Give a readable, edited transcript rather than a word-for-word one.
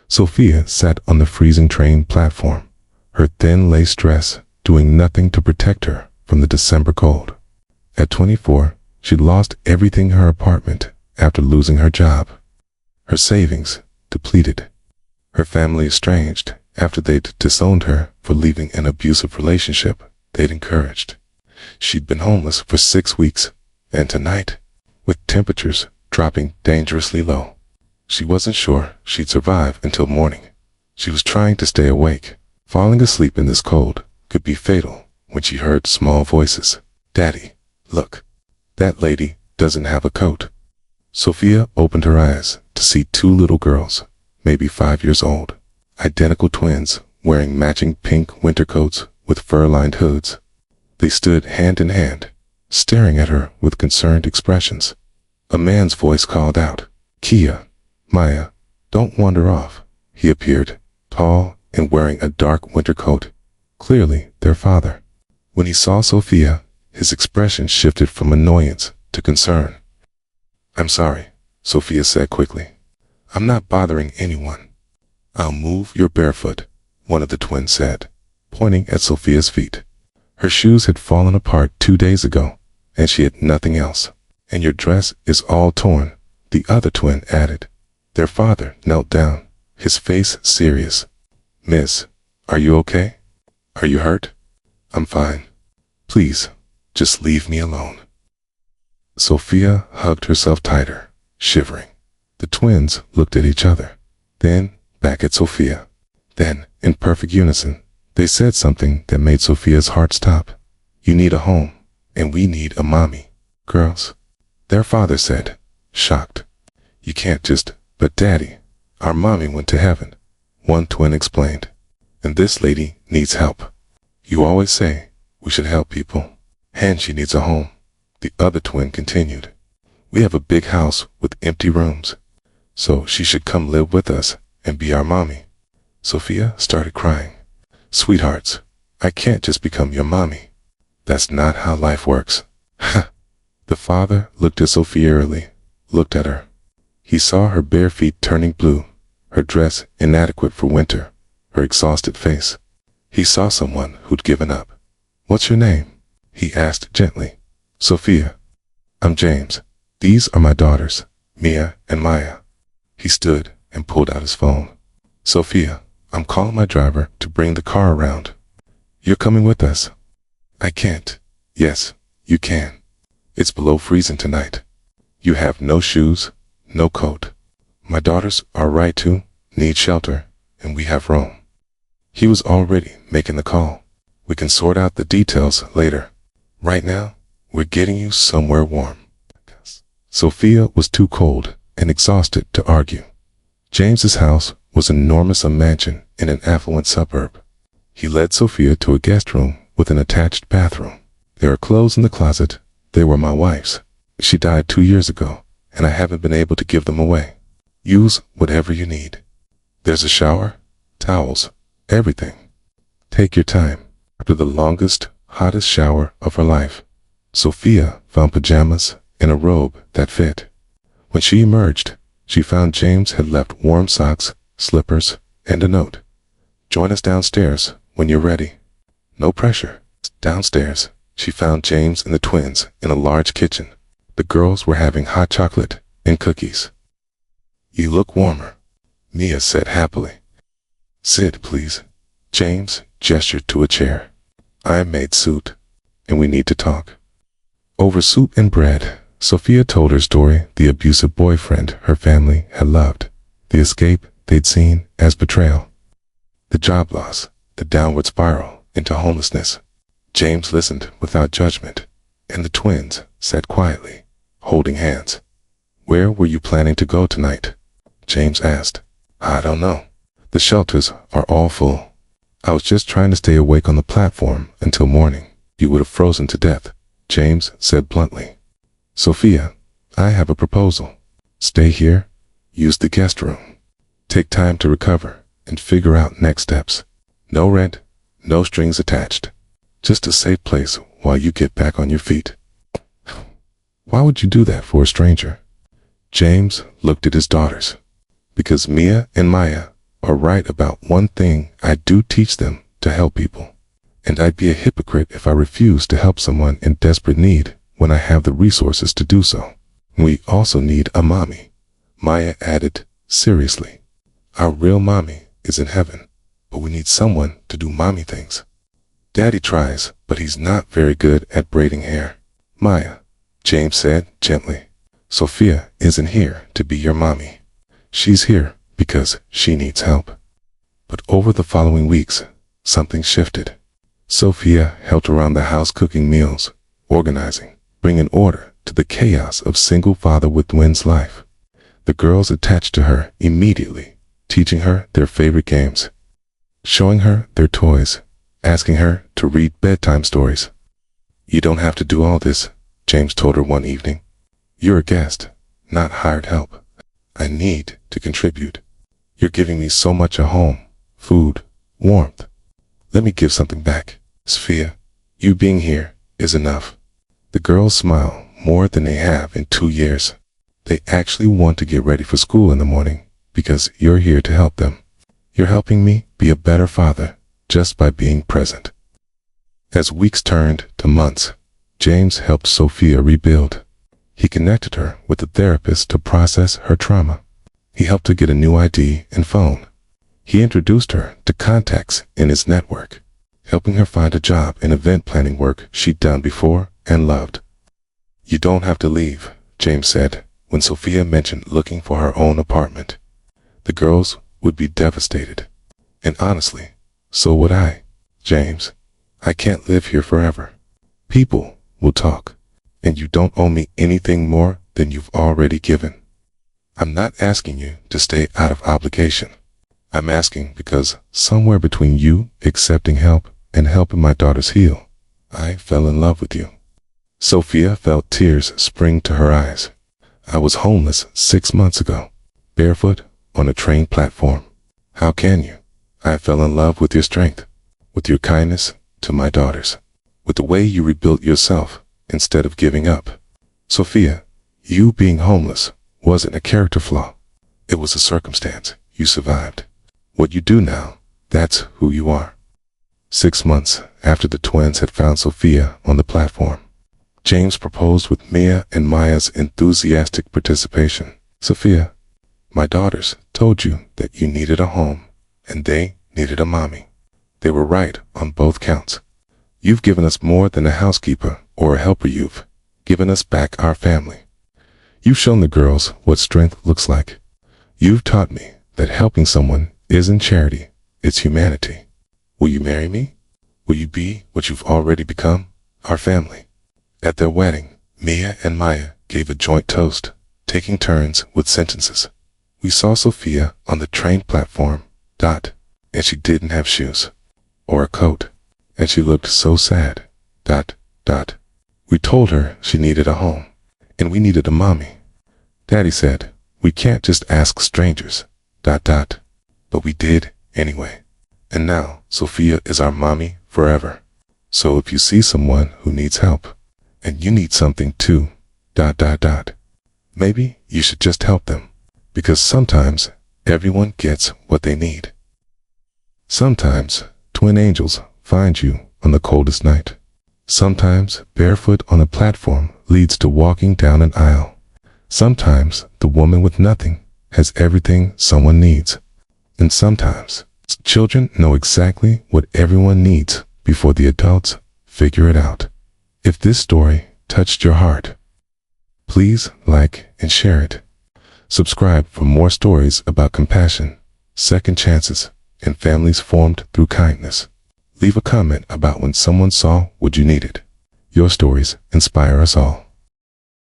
Sophia sat on the freezing train platform, her thin lace dress doing nothing to protect her from the December cold. At 24, she'd lost everything in her apartment after losing her job. Her savings depleted. Her family estranged after they'd disowned her for leaving an abusive relationship they'd encouraged. She'd been homeless for 6 weeks, and tonight, with temperatures dropping dangerously low, she wasn't sure she'd survive until morning. She was trying to stay awake. Falling asleep in this cold could be fatal when she heard small voices. "Daddy, look, that lady doesn't have a coat." Sophia opened her eyes to see 2 little girls, maybe 5 years old, identical twins wearing matching pink winter coats with fur-lined hoods. They stood hand in hand, staring at her with concerned expressions. A man's voice called out, "Kia, Maya, don't wander off." He appeared, tall and wearing a dark winter coat, clearly their father. When he saw Sophia, his expression shifted from annoyance to concern. "I'm sorry," Sophia said quickly. "I'm not bothering anyone." "I'll move your barefoot," one of the twins said, pointing at Sophia's feet. Her shoes had fallen apart 2 days ago, and she had nothing else. "And your dress is all torn," the other twin added. Their father knelt down, his face serious. "Miss, are you okay? Are you hurt?" "I'm fine. Please, just leave me alone." Sophia hugged herself tighter, shivering. The twins looked at each other, then back at Sophia. Then, in perfect unison, they said something that made Sophia's heart stop. "You need a home, and we need a mommy, girls," their father said, shocked. "You can't just..." "But Daddy, our mommy went to heaven," one twin explained. "And this lady needs help. You always say we should help people, and she needs a home," the other twin continued. "We have a big house with empty rooms, so she should come live with us and be our mommy." Sophia started crying. "Sweethearts, I can't just become your mommy. That's not how life works." The father looked at Sophia eerily, looked at her. He saw her bare feet turning blue, her dress inadequate for winter, her exhausted face. He saw someone who'd given up. "What's your name?" he asked gently. "Sophia." "I'm James. These are my daughters, Mia and Maya." He stood and pulled out his phone. "Sophia, I'm calling my driver to bring the car around. You're coming with us." "I can't." "Yes, you can. It's below freezing tonight. You have no shoes, no coat. My daughters are right to need shelter, and we have room." He was already making the call. "We can sort out the details later. Right now, we're getting you somewhere warm." Sophia was too cold and exhausted to argue. James's house was enormous, a mansion in an affluent suburb. He led Sophia to a guest room with an attached bathroom. "There are clothes in the closet. They were my wife's. She died 2 years ago, and I haven't been able to give them away. Use whatever you need. There's a shower, towels, everything. Take your time." After the longest, hottest shower of her life, Sophia found pajamas and a robe that fit. When she emerged, she found James had left warm socks, slippers, and a note. "Join us downstairs when you're ready." No pressure. Downstairs, she found James and the twins in a large kitchen. The girls were having hot chocolate and cookies. "You look warmer," Mia said happily. "Sit, please." James gestured to a chair. "I made soup, and we need to talk." Over soup and bread, Sophia told her story, the abusive boyfriend her family had loved, the escape they'd seen as betrayal, the job loss, the downward spiral into homelessness. James listened without judgment, and the twins sat quietly, holding hands. "Where were you planning to go tonight?" James asked. "I don't know. The shelters are all full. I was just trying to stay awake on the platform until morning." "You would have frozen to death," James said bluntly. "Sophia, I have a proposal. Stay here, use the guest room. Take time to recover and figure out next steps. No rent, no strings attached. Just a safe place while you get back on your feet." "Why would you do that for a stranger?" James looked at his daughters. "Because Mia and Maya are right about one thing. I do teach them to help people. And I'd be a hypocrite if I refused to help someone in desperate need when I have the resources to do so. We also need a mommy, Maya added seriously. Our real mommy is in heaven, but we need someone to do mommy things. Daddy tries, but he's not very good at braiding hair. Maya, James said gently, Sophia isn't here to be your mommy. She's here because she needs help. But over the following weeks, something shifted. Sophia helped around the house cooking meals, organizing, bringing order to the chaos of single father with twins life. The girls attached to her immediately, teaching her their favorite games, showing her their toys, asking her to read bedtime stories. You don't have to do all this, James told her one evening. You're a guest, not hired help. I need to contribute. You're giving me so much at home, food, warmth. Let me give something back. Sophia, you being here is enough. The girls smile more than they have in 2 years. They actually want to get ready for school in the morning because you're here to help them. You're helping me be a better father just by being present. As weeks turned to months, James helped Sophia rebuild. He connected her with a therapist to process her trauma. He helped her get a new ID and phone. He introduced her to contacts in his network, helping her find a job in event planning work she'd done before and loved. You don't have to leave, James said when Sophia mentioned looking for her own apartment. The girls would be devastated. And honestly, so would I, James. I can't live here forever. People will talk, and you don't owe me anything more than you've already given. I'm not asking you to stay out of obligation. I'm asking because somewhere between you accepting help and helping my daughters heal, I fell in love with you. Sophia felt tears spring to her eyes. I was homeless 6 months ago, barefoot on a train platform. How can you? I fell in love with your strength, with your kindness to my daughters, with the way you rebuilt yourself instead of giving up. Sophia, you being homeless wasn't a character flaw. It was a circumstance. You survived. What you do now, that's who you are. 6 months after the twins had found Sophia on the platform, James proposed with Mia and Maya's enthusiastic participation. Sophia, my daughters told you that you needed a home, and they needed a mommy. They were right on both counts. You've given us more than a housekeeper or a helper. You've given us back our family. You've shown the girls what strength looks like. You've taught me that helping someone isn't charity, it's humanity. Will you marry me? Will you be what you've already become? Our family. At their wedding, Mia and Maya gave a joint toast, taking turns with sentences. We saw Sophia on the train platform, and she didn't have shoes or a coat, and she looked so sad, We told her she needed a home, and we needed a mommy. Daddy said, we can't just ask strangers, But we did anyway. And now Sophia is our mommy forever. So if you see someone who needs help, and you need something too, maybe you should just help them. Because sometimes everyone gets what they need. Sometimes twin angels find you on the coldest night. Sometimes barefoot on a platform leads to walking down an aisle. Sometimes the woman with nothing has everything someone needs. And sometimes children know exactly what everyone needs before the adults figure it out. If this story touched your heart, please like and share it. Subscribe for more stories about compassion, second chances, and families formed through kindness. Leave a comment about when someone saw what you needed. Your stories inspire us all.